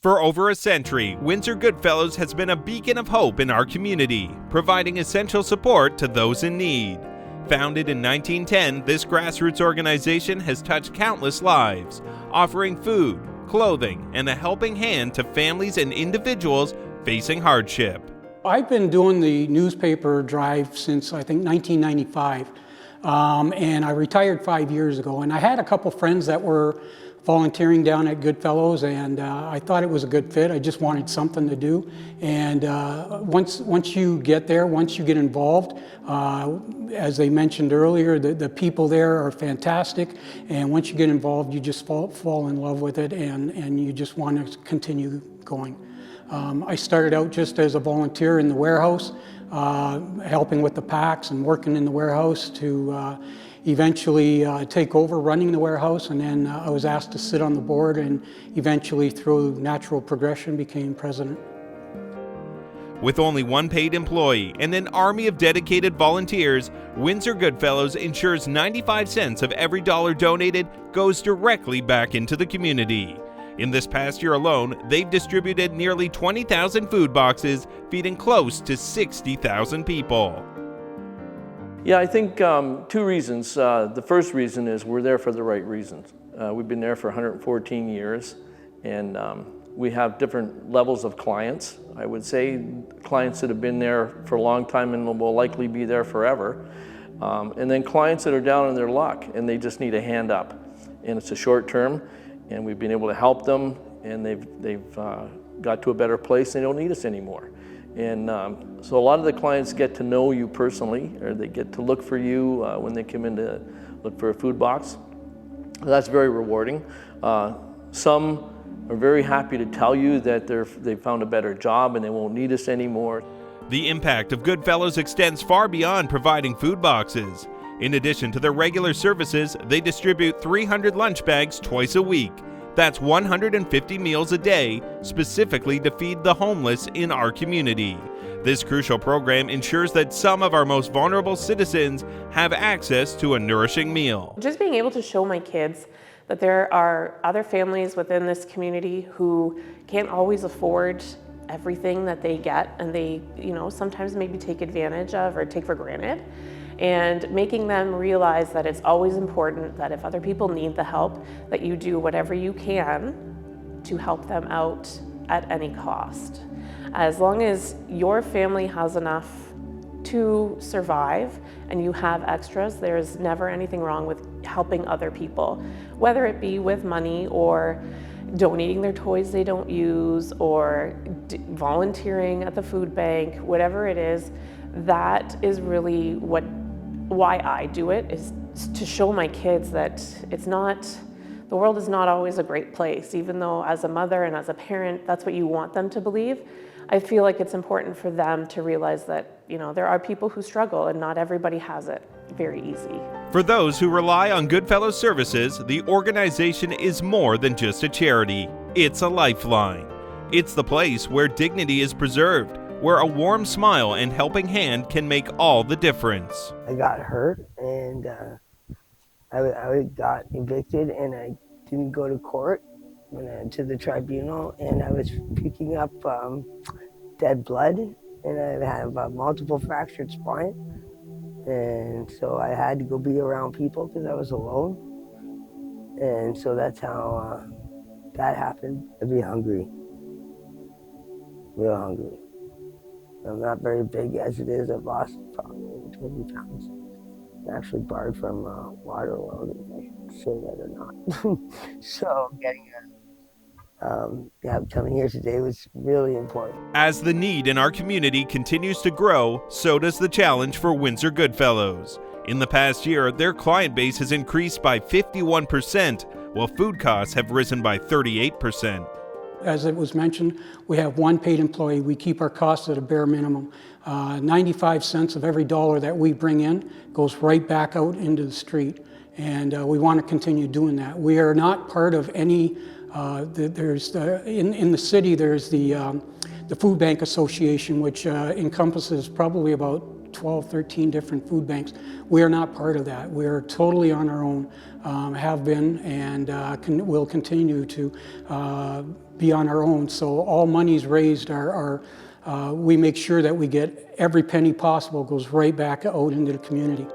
For over a century, Windsor Goodfellows has been a beacon of hope in our community, providing essential support to those in need. Founded in 1910, this grassroots organization has touched countless lives, offering food, clothing, and a helping hand to families and individuals facing hardship. I've been doing the newspaper drive since, I think, 1995, and I retired 5 years ago. And I had a couple friends that were volunteering down at Goodfellows, and I thought it was a good fit. I just wanted something to do. And once you get there, once you get involved, as they mentioned earlier, the people there are fantastic. And once you get involved, you just fall in love with it, and you just want to continue going. I started out just as a volunteer in the warehouse, helping with the packs and working in the warehouse to eventually take over running the warehouse, and then I was asked to sit on the board, and eventually through natural progression became president. With only one paid employee and an army of dedicated volunteers, Windsor Goodfellows ensures 95 cents of every dollar donated goes directly back into the community. In this past year alone, they've distributed nearly 20,000 food boxes, feeding close to 60,000 people. Yeah, I think two reasons. The first reason is we're there for the right reasons. We've been there for 114 years, and we have different levels of clients. I would say clients that have been there for a long time and will likely be there forever. And then clients that are down on their luck and they just need a hand up. And it's a short term, and we've been able to help them, and they've got to a better place. They don't need us anymore. And so a lot of the clients get to know you personally, or they get to look for you when they come in to look for a food box. That's very rewarding. Some are very happy to tell you that they've found a better job and they won't need us anymore. The impact of Goodfellows extends far beyond providing food boxes. In addition to their regular services, they distribute 300 lunch bags twice a week. That's 150 meals a day, specifically to feed the homeless in our community. This crucial program ensures that some of our most vulnerable citizens have access to a nourishing meal. Just being able to show my kids that there are other families within this community who can't always afford everything that they get, and they, sometimes maybe take advantage of or take for granted. And making them realize that it's always important that if other people need the help, that you do whatever you can to help them out at any cost. As long as your family has enough to survive and you have extras, there's never anything wrong with helping other people, whether it be with money or donating their toys they don't use or volunteering at the food bank, whatever it is. That is really why I do it, is to show my kids that the world is not always a great place. Even though as a mother and as a parent, that's what you want them to believe, I feel like it's important for them to realize that, there are people who struggle and not everybody has it very easy. For those who rely on Goodfellows services, the organization is more than just a charity. It's a lifeline. It's the place where dignity is preserved, where a warm smile and helping hand can make all the difference. I got hurt, and I got evicted, and I didn't go to court, to the tribunal, and I was picking up dead blood, and I have a multiple fractured spine, and so I had to go be around people because I was alone, and so that's how that happened. I'd be hungry, real hungry. I'm not very big as it is. I've lost probably 20 pounds. I'm actually barred from Waterworld, if I should say that or not. So coming here today was really important. As the need in our community continues to grow, so does the challenge for Windsor Goodfellows. In the past year, their client base has increased by 51%, while food costs have risen by 38%. As it was mentioned, we have one paid employee. We keep our costs at a bare minimum. 95 cents of every dollar that we bring in goes right back out into the street. And we want to continue doing that. We are not part of any, in the city, there's the the Food Bank Association, which encompasses probably about 12, 13 different food banks. We are not part of that. We are totally on our own, have been, and will continue to be on our own. So all monies raised we make sure that we get every penny possible goes right back out into the community.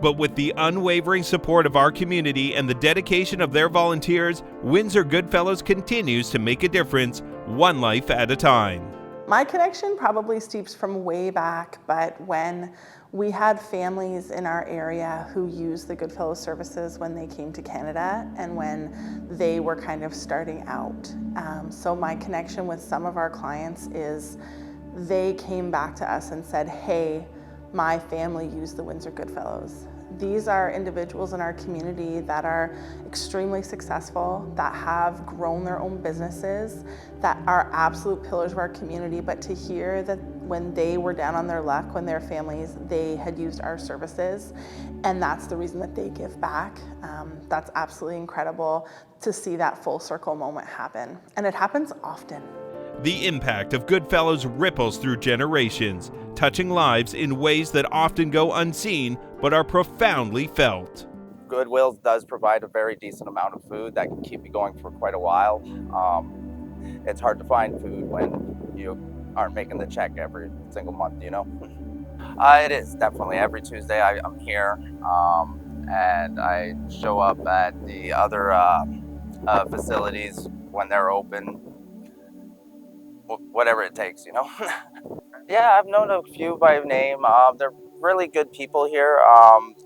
But with the unwavering support of our community and the dedication of their volunteers, Windsor Goodfellows continues to make a difference, one life at a time. My connection probably steeps from way back, but when we had families in our area who used the Goodfellows services when they came to Canada and when they were kind of starting out. So my connection with some of our clients is they came back to us and said, hey, my family used the Windsor Goodfellows. These are individuals in our community that are extremely successful, that have grown their own businesses, that are absolute pillars of our community, but to hear that when they were down on their luck, when their families, they had used our services, and that's the reason that they give back. That's absolutely incredible to see that full circle moment happen, and it happens often. The impact of Goodfellows ripples through generations, touching lives in ways that often go unseen but are profoundly felt. Goodwill does provide a very decent amount of food that can keep you going for quite a while. It's hard to find food when you aren't making the check every single month, you know? It is, definitely. Every Tuesday I'm here, and I show up at the other facilities when they're open. Whatever it takes, you know. Yeah, I've known a few by name. They're really good people here.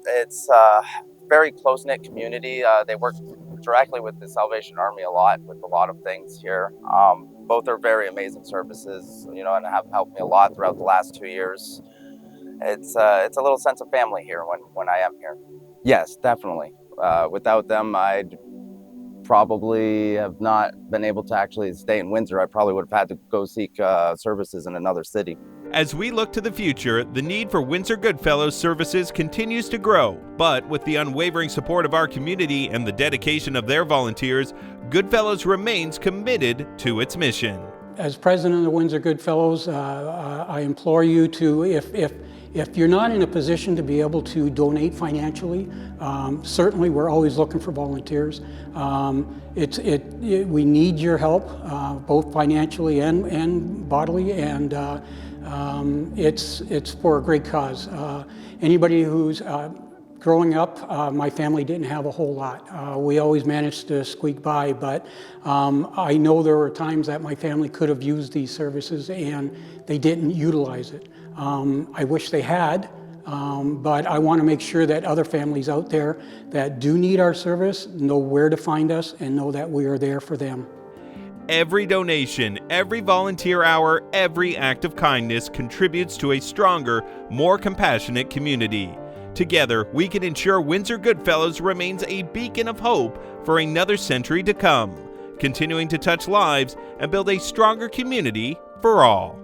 It's a very close-knit community. They work directly with the Salvation Army a lot with a lot of things here. Both are very amazing services, you know, and have helped me a lot throughout the last 2 years. It's a little sense of family here when I am here. Yes, definitely. Without them, I'd probably have not been able to actually stay in Windsor. I probably would have had to go seek services in another city. As we look to the future, the need for Windsor Goodfellows services continues to grow, but with the unwavering support of our community and the dedication of their volunteers, Goodfellows remains committed to its mission. As president of the Windsor Goodfellows, I implore you to, if you're not in a position to be able to donate financially, certainly we're always looking for volunteers. We need your help, both financially and bodily, and it's for a great cause. Anybody who's growing up, my family didn't have a whole lot. We always managed to squeak by, but I know there were times that my family could have used these services and they didn't utilize it. I wish they had, but I want to make sure that other families out there that do need our service know where to find us and know that we are there for them. Every donation, every volunteer hour, every act of kindness contributes to a stronger, more compassionate community. Together, we can ensure Windsor Goodfellows remains a beacon of hope for another century to come, continuing to touch lives and build a stronger community for all.